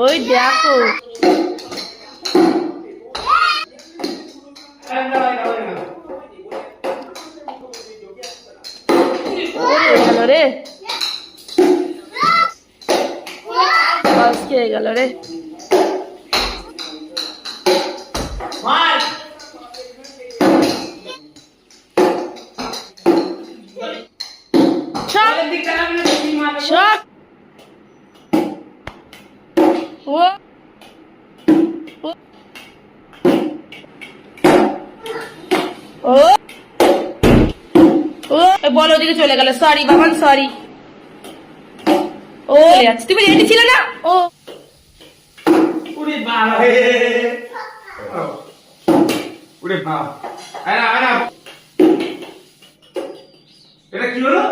ওই দেখো গেল রে, বাস খেয়ে গেল রে। বলো ওদিকে চলে গেল। Sorry Baban, sorry. ও আচ্ছা, তুমি রেডি ছিলে না? ও উড়ে বাবা রে, উড়ে বাবা। আরে এটা কি হলো?